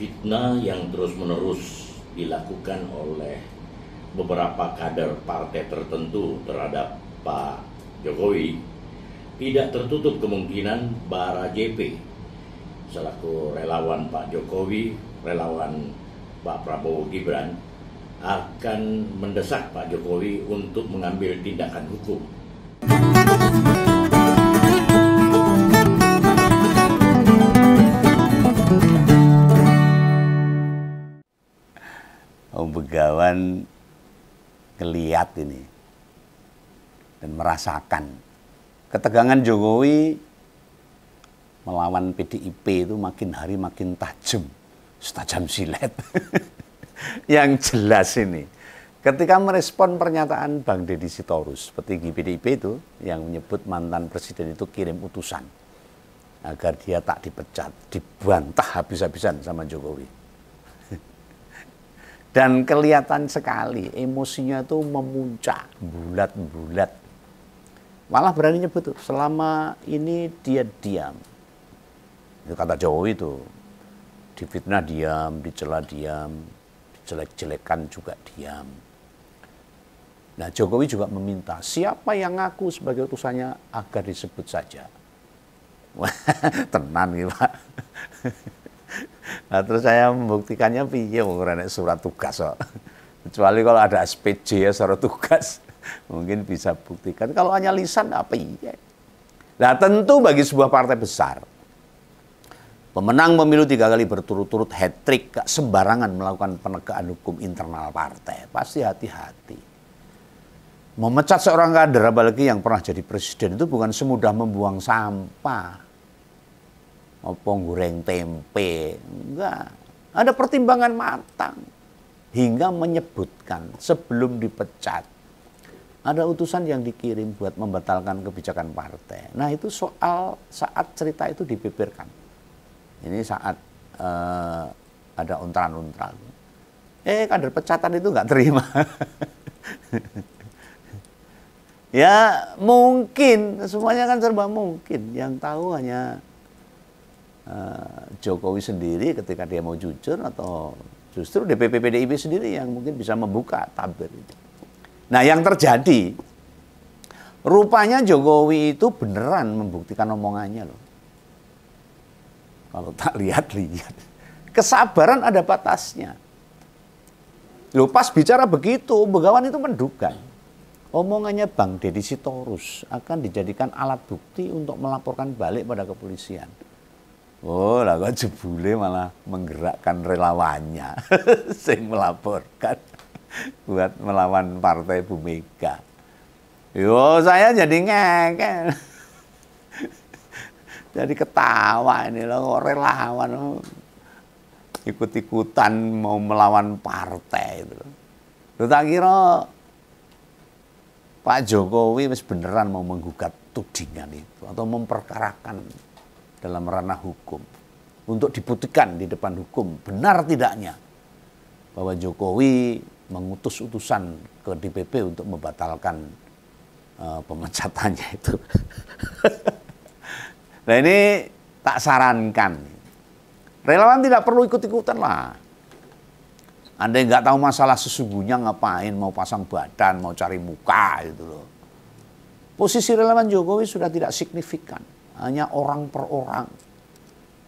Fitnah yang terus-menerus dilakukan oleh beberapa kader partai tertentu terhadap Pak Jokowi, tidak tertutup kemungkinan Bara JP selaku relawan Pak Jokowi, relawan Pak Prabowo Gibran, akan mendesak Pak Jokowi untuk mengambil tindakan hukum. Om Begawan ngeliat ini dan merasakan ketegangan Jokowi melawan PDIP itu makin hari makin tajam, setajam silet. Yang jelas ini, ketika merespon pernyataan Bang Deddy Sitorus, petinggi PDIP itu, yang menyebut mantan presiden itu kirim utusan agar dia tak dipecat, dibantah habis-habisan sama Jokowi. Dan kelihatan sekali emosinya itu memuncak, bulat-bulat. Malah berani nyebut tuh, selama ini dia diam. Itu kata Jokowi itu, difitnah diam, dicela diam, dijelek-jelekan juga diam. Nah, Jokowi juga meminta siapa yang ngaku sebagai utusannya agar disebut saja. Wah, tenan gitu Pak. Nah, terus saya membuktikannya piye mengenai surat tugas kok. Kecuali kalau ada SPJ ya surat tugas, mungkin bisa buktikan. Kalau hanya lisan apa iya. Nah, tentu bagi sebuah partai besar, pemenang pemilu 3 kali berturut-turut hat-trick, gak sembarangan melakukan penegakan hukum internal partai. Pasti hati-hati. Memecat seorang kader, apalagi yang pernah jadi presiden, itu bukan semudah membuang sampah. Apa goreng tempe, enggak. Ada pertimbangan matang. Hingga menyebutkan sebelum dipecat, ada utusan yang dikirim buat membatalkan kebijakan partai. Nah, itu soal saat cerita itu dibeberkan. Ini saat ada untran-untran. Kader pecatan itu nggak terima. Ya mungkin, semuanya kan serba mungkin. Yang tahu hanya Jokowi sendiri ketika dia mau jujur, atau justru DPP PDIP sendiri yang mungkin bisa membuka tabir itu. Nah, yang terjadi, rupanya Jokowi itu beneran membuktikan omongannya loh. Kalau tak lihat-lihat, kesabaran ada batasnya. Loh, pas bicara begitu, Begawan itu menduga omongannya Bang Deddy Sitorus akan dijadikan alat bukti untuk melaporkan balik pada kepolisian. Oh, lah kok jebule malah menggerakkan relawannya sing melaporkan buat melawan partai Bu Mega. Yo, saya jadi ngekek. Jadi ketawa ini loh, relawan ikut-ikutan mau melawan partai itu. Lo tak kira Pak Jokowi wis beneran mau menggugat tudingan itu atau memperkarakan dalam ranah hukum untuk dibuktikan di depan hukum benar tidaknya bahwa Jokowi mengutus utusan ke DPP untuk membatalkan pemecatannya itu. Nah, ini tak sarankan. Relawan tidak perlu ikut-ikutan lah. Anda nggak tahu masalah sesungguhnya ngapain, mau pasang badan, mau cari muka gitu loh. Posisi relawan Jokowi sudah tidak signifikan. Hanya orang per orang.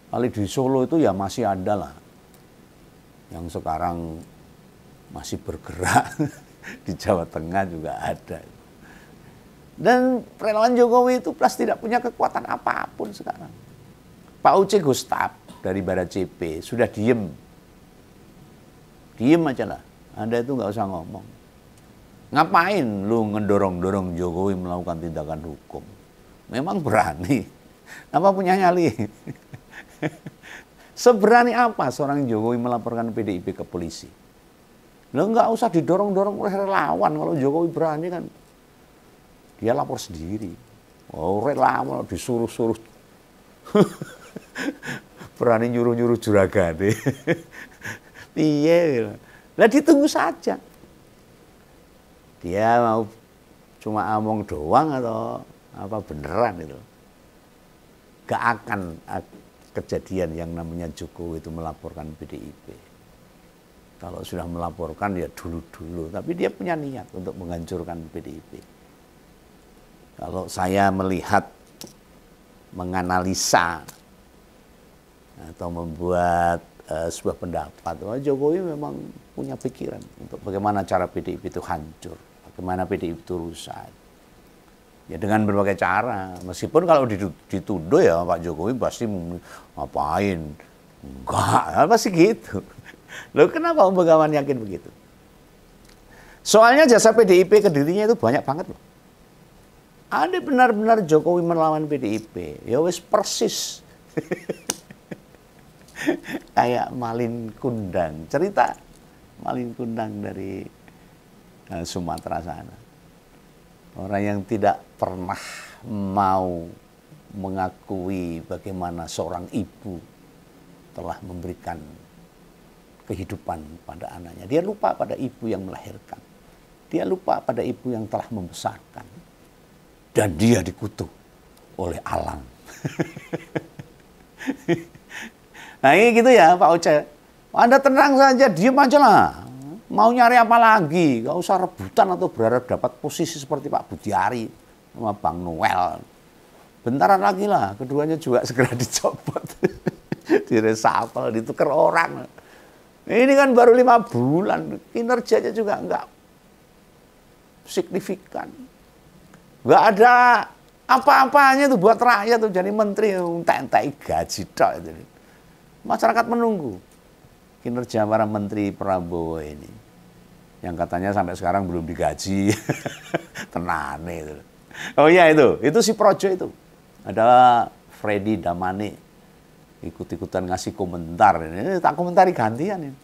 Kali di Solo itu ya masih ada lah. Yang sekarang masih bergerak. Di Jawa Tengah juga ada. Dan relawan Jokowi itu plus tidak punya kekuatan apapun sekarang. Pak Uce Gustaf dari Bara JP sudah diem. Diem aja lah. Anda itu nggak usah ngomong. Ngapain lu ngedorong-dorong Jokowi melakukan tindakan hukum? Memang berani. Apa punya nyali? Seberani apa seorang Jokowi melaporkan PDIP ke polisi? Lo nggak usah didorong-dorong oleh relawan. Kalau Jokowi berani kan dia lapor sendiri. Oh, relawan disuruh-suruh. Berani nyuruh-nyuruh juragan. Iya. Lah ditunggu saja. Dia mau cuma ngomong doang atau apa beneran itu. Gak akan kejadian yang namanya Jokowi itu melaporkan PDIP. Kalau sudah melaporkan ya dulu-dulu, tapi dia punya niat untuk menghancurkan PDIP. Kalau saya melihat, menganalisa atau membuat sebuah pendapat, bahwa Jokowi memang punya pikiran untuk bagaimana cara PDIP itu hancur, bagaimana PDIP itu rusak. Ya dengan berbagai cara, meskipun kalau dituduh ya Pak Jokowi pasti ngapain, enggak, pasti gitu. Loh kenapa Om Begawan yakin begitu? Soalnya jasa PDIP ke dirinya itu banyak banget loh. Ada benar-benar Jokowi melawan PDIP, ya wis persis. Kayak Malin Kundang, cerita Malin Kundang dari Sumatera sana. Orang yang tidak pernah mau mengakui bagaimana seorang ibu telah memberikan kehidupan pada anaknya. Dia lupa pada ibu yang melahirkan. Dia lupa pada ibu yang telah membesarkan. Dan dia dikutuk oleh alam. Nah ini gitu ya Pak Oce. Anda tenang saja, diam aja lah. Mau nyari apa lagi? Gak usah rebutan atau berharap dapat posisi seperti Pak Budiari sama Bang Noel. Bentaran lagi lah, keduanya juga segera dicopot. Diresapel, ditukar orang. Ini kan baru 5 bulan, kinerjanya juga enggak signifikan. Enggak ada apa-apanya tuh buat rakyat tuh jadi menteri, entek-entek gaji tok itu. Masyarakat menunggu kinerja para menteri Prabowo ini, yang katanya sampai sekarang belum digaji. Tenane itu. Oh iya itu si Projo itu. Ada Freddy Damani ikut-ikutan ngasih komentar ini, tak komentari gantian ini.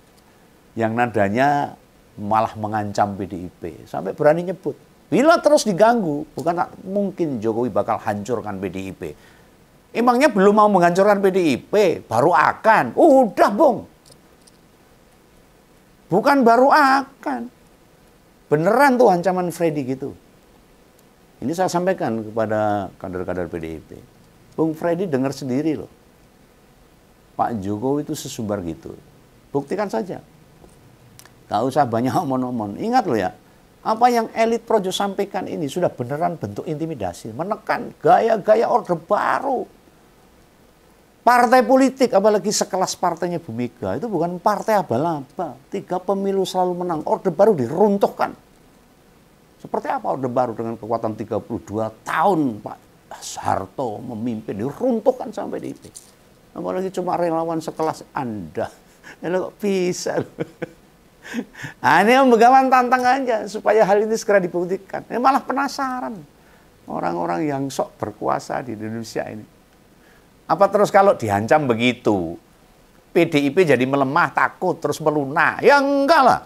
Yang nadanya malah mengancam PDIP, sampai berani nyebut. Bila terus diganggu, bukan tak mungkin Jokowi bakal hancurkan PDIP. Emangnya belum mau menghancurkan PDIP, baru akan. Udah, Bung. Bukan baru akan. Beneran tuh ancaman Freddy gitu. Ini saya sampaikan kepada kader-kader PDIP. Bung Freddy dengar sendiri loh. Pak Jokowi itu sesumbar gitu. Buktikan saja. Gak usah banyak omon-omon. Ingat loh ya, apa yang elit Projo sampaikan ini sudah beneran bentuk intimidasi. Menekan gaya-gaya orde baru. Partai politik, apalagi sekelas partainya Bu Mega, itu bukan partai abal-abal. 3 pemilu selalu menang, orde baru diruntuhkan. Seperti apa orde baru dengan kekuatan 32 tahun Pak Soeharto memimpin, diruntuhkan sampai PDIP. Apalagi cuma relawan sekelas Anda. Ya kok bisa. Nah, ini Om Begawan tantang aja supaya hal ini segera dibuktikan. Ini malah penasaran orang-orang yang sok berkuasa di Indonesia ini. Apa terus kalau diancam begitu, PDIP jadi melemah, takut, terus melunak? Ya enggak lah.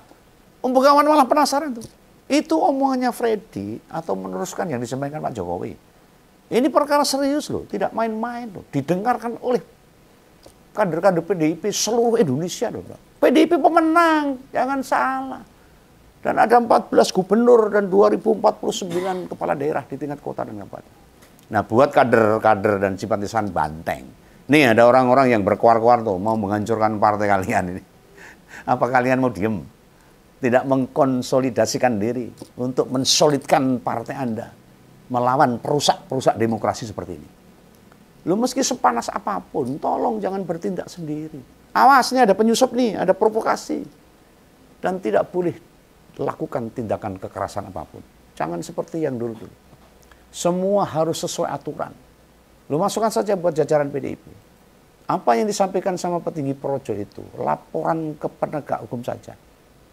Om Begawan malah penasaran tuh. Itu omongannya Freddy atau meneruskan yang disampaikan Pak Jokowi. Ini perkara serius loh, tidak main-main loh. Didengarkan oleh kader-kader PDIP seluruh Indonesia loh. PDIP pemenang, jangan salah. Dan ada 14 gubernur dan 2049 kepala daerah di tingkat kota dan kabupaten. Nah buat kader-kader dan simpatisan Banteng, nih ada orang-orang yang berkuar-kuar tuh mau menghancurkan partai kalian ini. Apa kalian mau diem? Tidak mengkonsolidasikan diri untuk mensolidkan partai Anda melawan perusak-perusak demokrasi seperti ini. Lu meski sepanas apapun, tolong jangan bertindak sendiri. Awas nih ada penyusup nih, ada provokasi. Dan tidak boleh lakukan tindakan kekerasan apapun. Jangan seperti yang dulu-dulu. Semua harus sesuai aturan. Lu masukkan saja buat jajaran PDIP. Apa yang disampaikan sama petinggi Projo itu, laporan ke penegak hukum saja.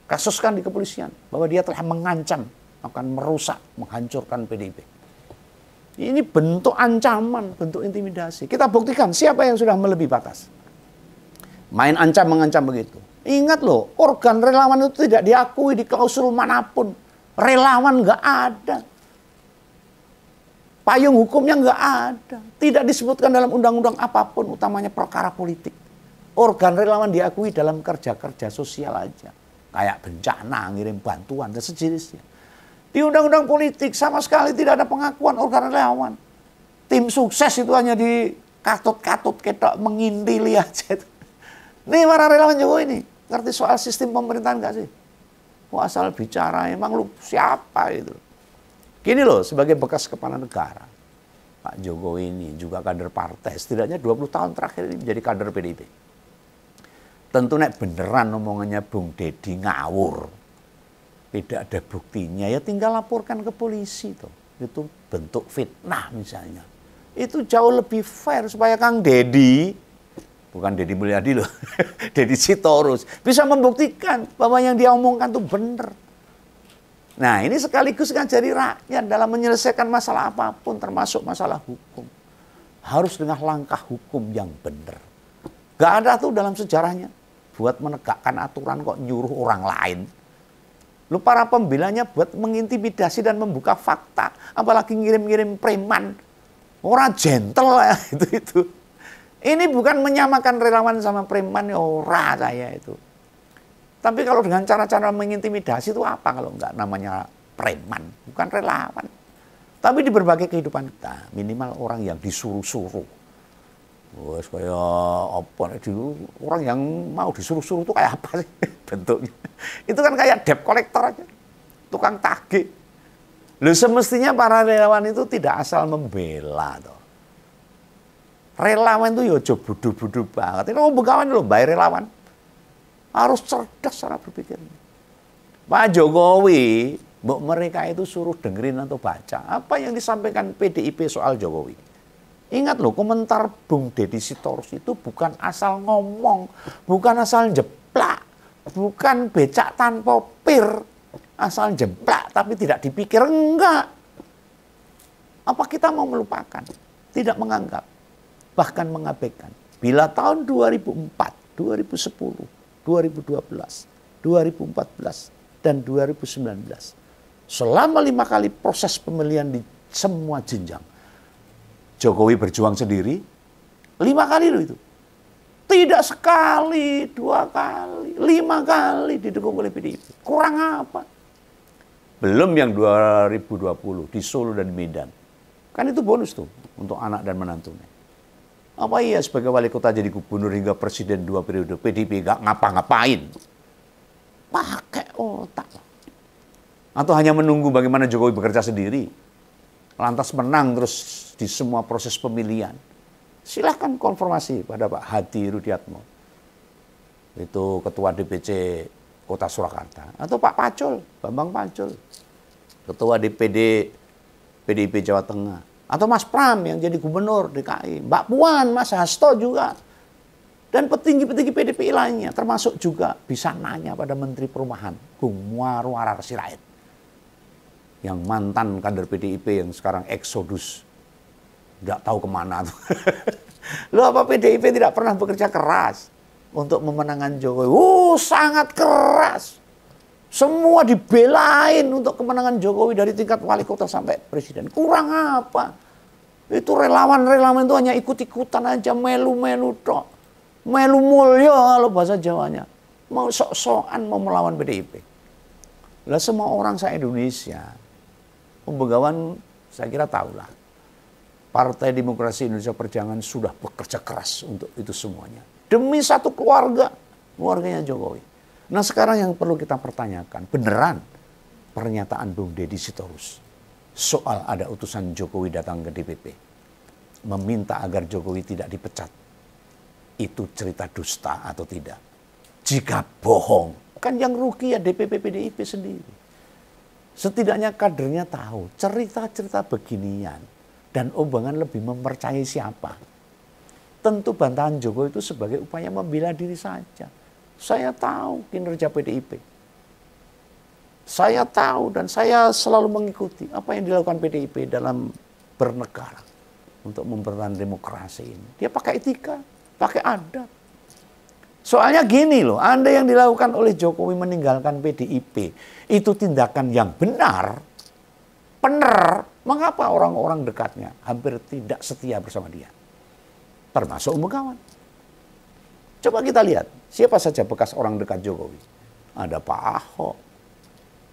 Kasuskan di kepolisian bahwa dia telah mengancam akan merusak, menghancurkan PDIP. Ini bentuk ancaman, bentuk intimidasi. Kita buktikan siapa yang sudah melebihi batas. Main ancam mengancam begitu. Ingat loh, organ relawan itu tidak diakui di klausul manapun. Relawan nggak ada. Payung hukumnya nggak ada. Tidak disebutkan dalam undang-undang apapun, utamanya perkara politik. Organ relawan diakui dalam kerja-kerja sosial aja. Kayak bencana, ngirim bantuan, dan sejenisnya. Di undang-undang politik sama sekali tidak ada pengakuan organ relawan. Tim sukses itu hanya katut-katut ketok mengintili aja. Nih para relawan Jokowi ini, ngerti soal sistem pemerintahan nggak sih? Wah, asal bicara, emang lu siapa itu? Gini loh, sebagai bekas kepala negara, Pak Jokowi ini juga kader partai, setidaknya 20 tahun terakhir ini menjadi kader PDIP. Tentu nek beneran omongannya Bung Deddy ngawur, tidak ada buktinya, ya tinggal laporkan ke polisi tuh. Itu bentuk fitnah misalnya. Itu jauh lebih fair supaya Kang Deddy, bukan Deddy Mulyadi loh, Deddy Sitorus, bisa membuktikan bahwa yang dia omongkan itu benar. Nah, ini sekaligus ngajari rakyat dalam menyelesaikan masalah apapun, termasuk masalah hukum. Harus dengan langkah hukum yang benar. Gak ada tuh dalam sejarahnya buat menegakkan aturan kok nyuruh orang lain. Lu para pembelanya buat mengintimidasi dan membuka fakta, apalagi ngirim-ngirim preman. Orang gentle ya, itu. Ini bukan menyamakan relawan sama preman, ya ora saya itu. Tapi kalau dengan cara-cara mengintimidasi itu apa kalau enggak namanya preman, bukan relawan. Tapi di berbagai kehidupan kita, minimal orang yang disuruh-suruh. Wes kayak apa dulu, orang yang mau disuruh-suruh itu kayak apa sih bentuknya? Itu kan kayak debt collector aja, tukang tagih. Loh, semestinya para relawan itu tidak asal membela toh. Relawan itu ya aja bodoh-bodoh banget. Ini begawan loh, bayar relawan. Harus cerdas cara berpikirnya. Pak Jokowi, mereka itu suruh dengerin atau baca apa yang disampaikan PDIP soal Jokowi. Ingat loh, komentar Bung Deddy Sitorus itu bukan asal ngomong, bukan asal jeplak, bukan becak tanpa pir, asal jeplak tapi tidak dipikir, enggak. Apa kita mau melupakan, tidak menganggap, bahkan mengabaikan. Bila tahun 2004, 2010, 2012, 2014, dan 2019, selama 5 kali proses pemilihan di semua jenjang, Jokowi berjuang sendiri 5 kali loh itu. Tidak sekali, 2 kali, 5 kali didukung oleh PDIP. Kurang apa? Belum yang 2020 di Solo dan Medan. Kan itu bonus tuh untuk anak dan menantunya. Apa iya sebagai wali kota jadi gubernur hingga presiden 2 periode PDIP gak ngapa-ngapain? Pakai otak. Atau hanya menunggu bagaimana Jokowi bekerja sendiri, lantas menang terus di semua proses pemilihan. Silahkan konfirmasi pada Pak Hadi Rudiatmo, itu Ketua DPC Kota Surakarta, atau Pak Pacul, Bambang Pacul, Ketua DPD PDIP Jawa Tengah, atau Mas Pram yang jadi Gubernur DKI, Mbak Puan, Mas Hasto juga, dan petinggi-petinggi PDIP lainnya, termasuk juga bisa nanya pada Menteri Perumahan, Bung Muarwarar Sirait, yang mantan kader PDIP yang sekarang eksodus, nggak tahu kemana tuh. Loh, apa PDIP tidak pernah bekerja keras untuk memenangkan Jokowi? Sangat keras. Semua dibelain untuk kemenangan Jokowi dari tingkat wali kota sampai presiden. Kurang apa? Itu relawan-relawan itu hanya ikut-ikutan aja, melu-melu tok. Melu mulya kalau bahasa Jawanya. Mau sok-sokan mau melawan PDIP. Lah semua orang se-Indonesia, pembegawan saya kira tahulah. Partai Demokrasi Indonesia Perjuangan sudah bekerja keras untuk itu semuanya. Demi satu keluarga, keluarganya Jokowi. Nah sekarang yang perlu kita pertanyakan, beneran pernyataan Bung Deddy Sitorus soal ada utusan Jokowi datang ke DPP, meminta agar Jokowi tidak dipecat, itu cerita dusta atau tidak? Jika bohong, kan yang rugi ya DPP PDIP sendiri. Setidaknya kadernya tahu cerita-cerita beginian dan omongan lebih mempercayai siapa. Tentu bantahan Jokowi itu sebagai upaya membela diri saja. Saya tahu kinerja PDIP. Saya tahu dan saya selalu mengikuti apa yang dilakukan PDIP dalam bernegara untuk mempertahankan demokrasi ini. Dia pakai etika, pakai adab. Soalnya gini loh, Anda yang dilakukan oleh Jokowi meninggalkan PDIP, itu tindakan yang benar, mengapa orang-orang dekatnya hampir tidak setia bersama dia? Termasuk Begawan. Coba kita lihat, siapa saja bekas orang dekat Jokowi. Ada Pak Ahok.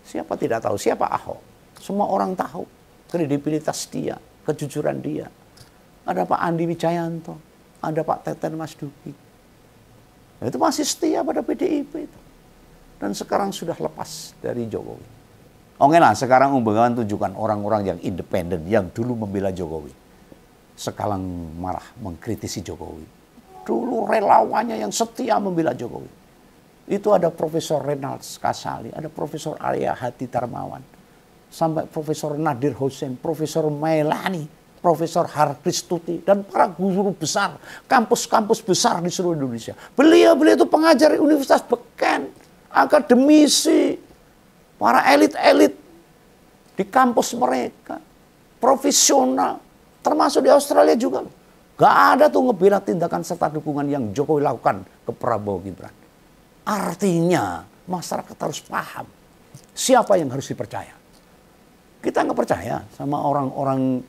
Siapa tidak tahu siapa Ahok? Semua orang tahu kredibilitas dia, kejujuran dia. ada Pak Andi Wijayanto, ada Pak Teten Mas Duki. Itu masih setia pada PDIP itu. Dan sekarang sudah lepas dari Jokowi. Oke lah, sekarang Begawan tunjukkan orang-orang yang independen, yang dulu membela Jokowi. Sekarang marah mengkritisi Jokowi. Dulu relawannya yang setia membela Jokowi. Itu ada Profesor Renald Kasali, ada Profesor Arya Hadi Darmawan, sampai Profesor Nadir Hussein, Profesor Mailani, Profesor Harkristuti, dan para guru besar, kampus-kampus besar di seluruh Indonesia. Beliau itu pengajar di Universitas Beken, akademisi, para elit-elit di kampus mereka, profesional, termasuk di Australia juga. Gak ada tuh ngebela tindakan serta dukungan yang Jokowi lakukan ke Prabowo Gibran. Artinya masyarakat harus paham siapa yang harus dipercaya. Kita nggak percaya sama orang-orang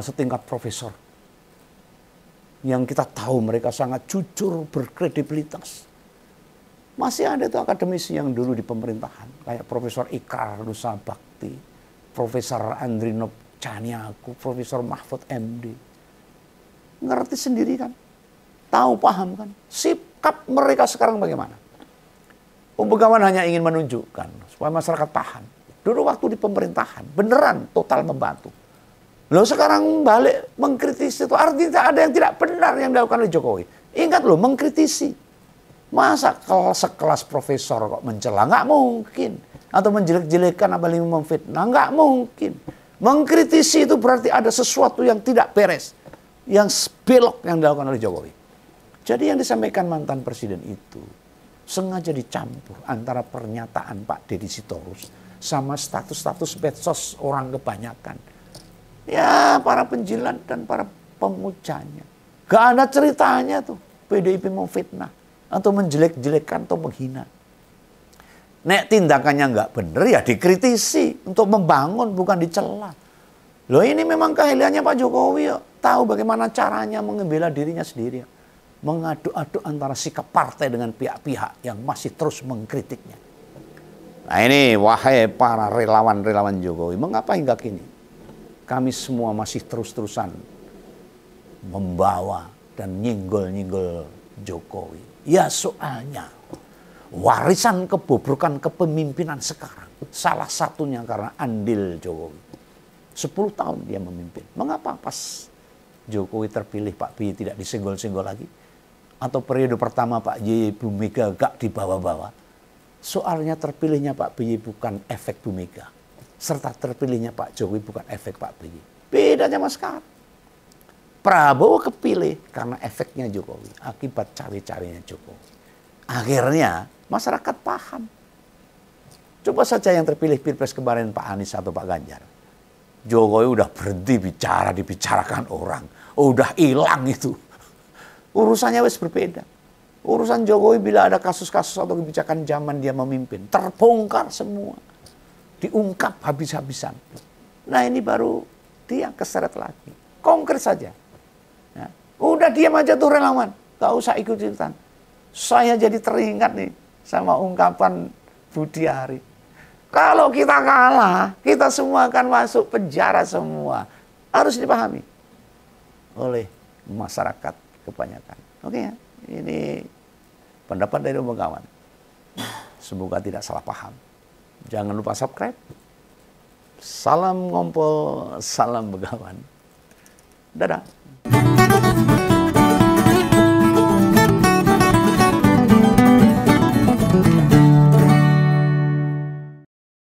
setingkat profesor yang kita tahu mereka sangat jujur, berkredibilitas. Masih ada tuh akademisi yang dulu di pemerintahan, kayak Profesor Ikrar Nusa Bakti, Profesor Andrinov Caniaku, Profesor Mahfud MD. Ngerti sendiri kan, tahu paham kan, sikap mereka sekarang bagaimana. Begawan hanya ingin menunjukkan supaya masyarakat paham. Dulu waktu di pemerintahan beneran total membantu. Loh sekarang balik mengkritisi itu artinya ada yang tidak benar yang dilakukan oleh Jokowi. Ingat loh, mengkritisi. Masa sekelas profesor kok mencela? Nggak mungkin. Atau menjelek-jelekan apalagi memfitnah? Nggak mungkin. Mengkritisi itu berarti ada sesuatu yang tidak beres, yang belok yang dilakukan oleh Jokowi. Jadi yang disampaikan mantan presiden itu sengaja dicampur antara pernyataan Pak Deddy Sitorus sama status-status medsos orang kebanyakan. Ya, para penjilat dan para pemujanya. Gak ada ceritanya tuh PDIP mau fitnah atau menjelek-jelekan atau menghina. Nek tindakannya nggak bener ya dikritisi untuk membangun, bukan dicela. Loh ini memang keahliannya Pak Jokowi ya. Tahu bagaimana caranya membela dirinya sendiri. Mengadu-adu antara sikap partai dengan pihak-pihak yang masih terus mengkritiknya. Nah ini wahai para relawan-relawan Jokowi, mengapa hingga kini kami semua masih terus-terusan membawa dan nyinggol-nyinggol Jokowi? Ya soalnya warisan kebobrokan kepemimpinan sekarang salah satunya karena andil Jokowi. 10 tahun dia memimpin. Mengapa pas Jokowi terpilih Pak B tidak disenggol-senggol lagi? Atau periode pertama Pak Y Bu Mega gak dibawa-bawa? Soalnya terpilihnya Pak BY bukan efek Bu Mega. Serta terpilihnya Pak Jokowi bukan efek Pak BY. Bedanya mas sekarang. Prabowo kepilih karena efeknya Jokowi. Akibat cawe-cawenya Jokowi. Akhirnya masyarakat paham. Coba saja yang terpilih Pilpres kemarin Pak Anies atau Pak Ganjar. Jokowi udah berhenti bicara, dibicarakan orang. Udah hilang itu. Urusannya wes berbeda. Urusan Jokowi bila ada kasus-kasus atau kebijakan zaman dia memimpin, terbongkar semua. Diungkap habis-habisan. Nah ini baru dia keseret lagi. Konkret saja. Ya. Udah diam aja tuh relawan. Gak usah ikut-ikutan. Saya jadi teringat nih sama ungkapan Budiari. Kalau kita kalah, kita semua akan masuk penjara semua. Harus dipahami oleh masyarakat kebanyakan. Oke ya, ini pendapat dari Begawan. Semoga tidak salah paham. Jangan lupa subscribe. Salam ngompol, salam Begawan. Dadah.